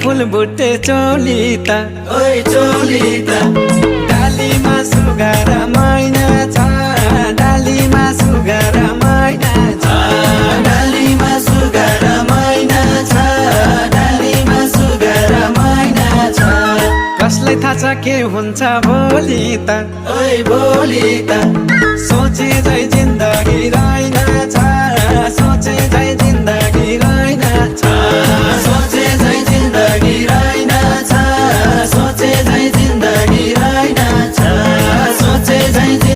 फुल बुट्टे चोली त ओइ चोली त डालीमा सुगार मैना छ डालीमा सुगार मैना छ डालीमा सुगार मैना छ डालीमा सुगार मैना छ कसलाई थाहा छ के हुन्छ भोलि त ओइ भोलि त सोचे जिन्दगी